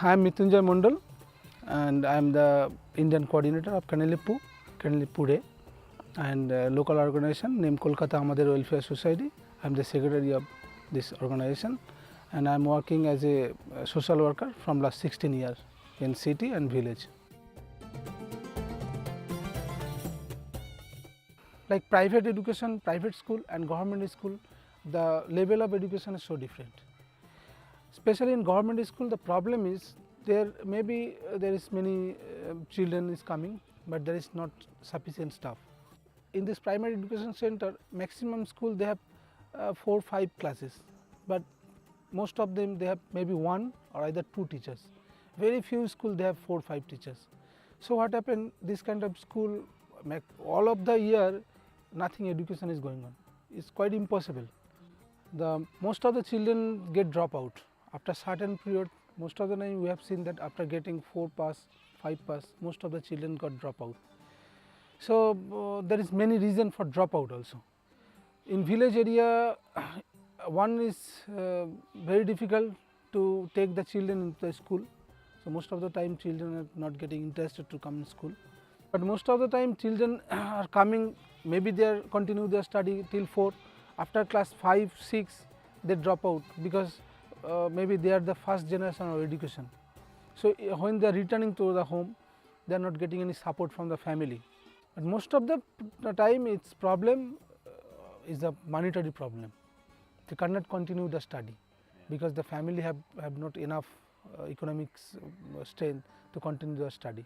I am Mrityunjay Mondal and I am the Indian coordinator of Kanelipure and local organization named Kolkata Amader Welfare Society. I am the secretary of this organization and I am working as a social worker from last 16 years in city and village. Like private education, private school and government school, the level of education is so different. Especially in government school, the problem is there maybe there is many children is coming, but there is not sufficient staff. In this primary education center, maximum school they have 4-5 classes, but most of them they have maybe 1 or either 2 teachers. Very few school they have 4-5 teachers. So what happened? This kind of school, all of the year, nothing education is going on. It's quite impossible. Most of the children get drop out after certain period. Most of the time we have seen that after getting 4 pass, 5 pass, most of the children got drop out. So there is many reason for dropout also. In village area, one is very difficult to take the children into the school. So most of the time children are not getting interested to come in school. But most of the time children are coming, maybe they are continue their study till 4. After class 5, 6, they drop out because maybe they are the first generation of education. So when they are returning to the home, they are not getting any support from the family. But most of the time its problem is a monetary problem. They cannot continue the study because the family have not enough economic strength to continue the study.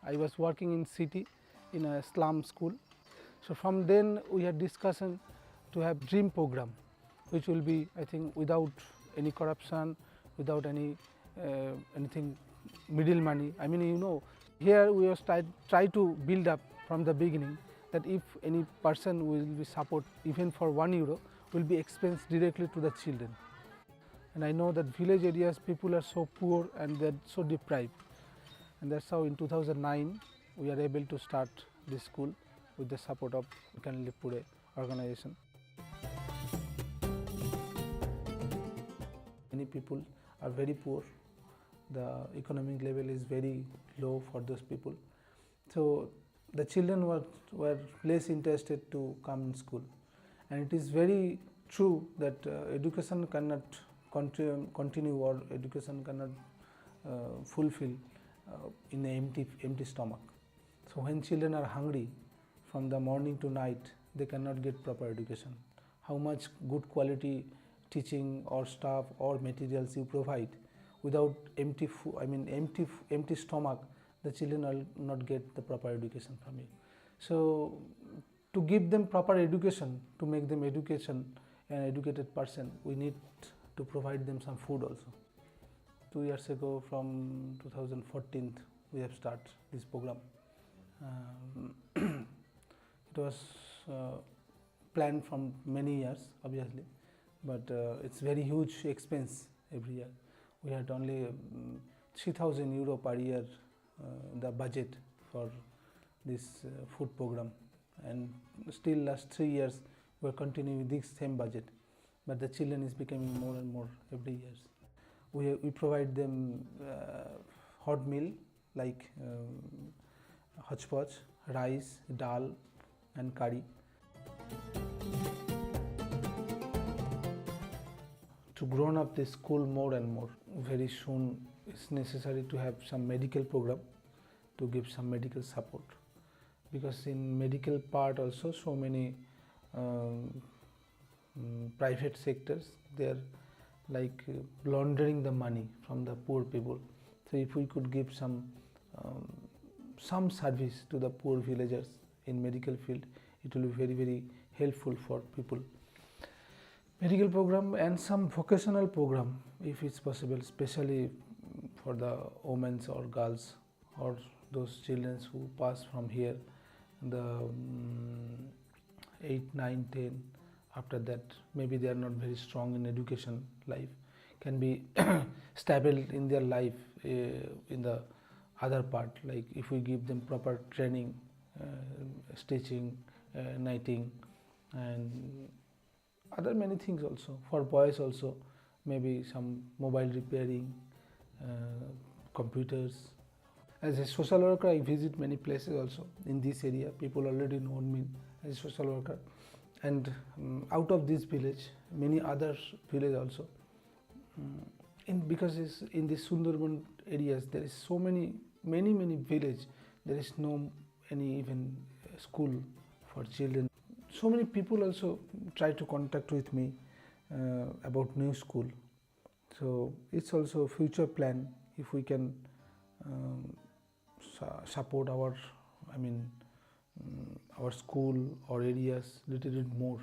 I was working in city in a slum school. So from then we had discussion to have dream program, which will be, I think, without any corruption, without any anything middle money. I mean, you know, here we have try to build up from the beginning that if any person will be support even for €1 will be expensed directly to the children. And I know that village areas people are so poor and they are so deprived. And that's how in 2009 we are able to start this school with the support of Kanelipure organization. Many people are very poor, the economic level is very low for those people. So the children were less interested to come in school, and it is very true that education cannot continue or education cannot fulfill in an empty stomach. So when children are hungry from the morning to night, they cannot get proper education. How much good quality teaching or staff or materials you provide, without empty stomach, the children will not get the proper education from you. So to give them proper education, to make them an educated person, we need to provide them some food also. 2 years ago, from 2014, we have started this program. It was planned from many years, obviously, but it's very huge expense every year. We had only €3,000 per year the budget for this food program, and still last 3 years we are continuing with this same budget, but the children is becoming more and more every year. We provide them hot meal like hodgepodge, rice, dal and curry. To grow up the school more and more, very soon it's necessary to have some medical program to give some medical support, because in medical part also so many private sectors, they are like laundering the money from the poor people. So if we could give some service to the poor villagers in medical field, it will be very, very helpful for people. Medical program and some vocational program if it's possible, especially for the women or girls or those children who pass from here the 8, 9, 10. After that maybe they are not very strong in education life, can be stable in their life in the other part, like if we give them proper training, stitching, knitting, and other many things also. For boys also, maybe some mobile repairing, computers. As a social worker, I visit many places also in this area. People already know me as a social worker, and out of this village, many other village also. Because it's in the Sundarban areas, there is so many village. There is no any even school for children. So many people also try to contact with me about new school. So it's also a future plan if we can support our, our school or areas little bit more,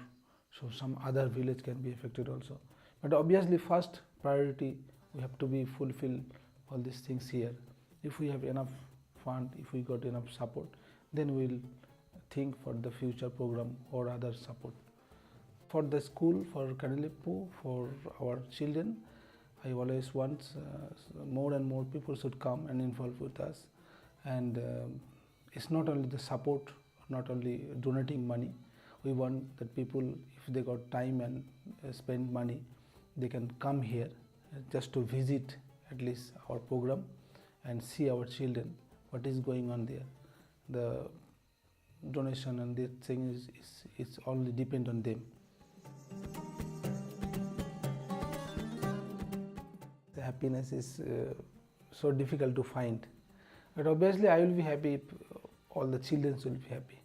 so some other village can be affected also. But obviously first priority, we have to be fulfill all these things here. If we have enough fund, if we got enough support, then we'll think for the future program or other support. For the school, for Kanilippu, for our children, I always want more and more people should come and involve with us. And it's not only the support, not only donating money. We want that people, if they got time and spend money, they can come here just to visit at least our program and see our children, what is going on there. The donation and this thing is only depend on them. The happiness is so difficult to find, but obviously I will be happy if all the children will be happy.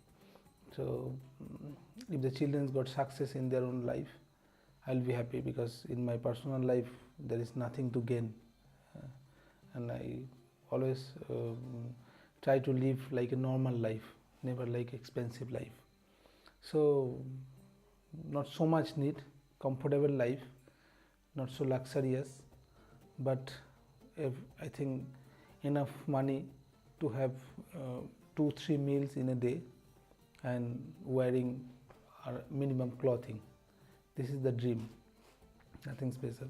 So if the children got success in their own life, I will be happy, because in my personal life there is nothing to gain, and I always try to live like a normal life, never like expensive life. So not so much need, comfortable life, not so luxurious, but I think enough money to have 2-3 meals in a day and wearing minimum clothing. This is the dream, nothing special.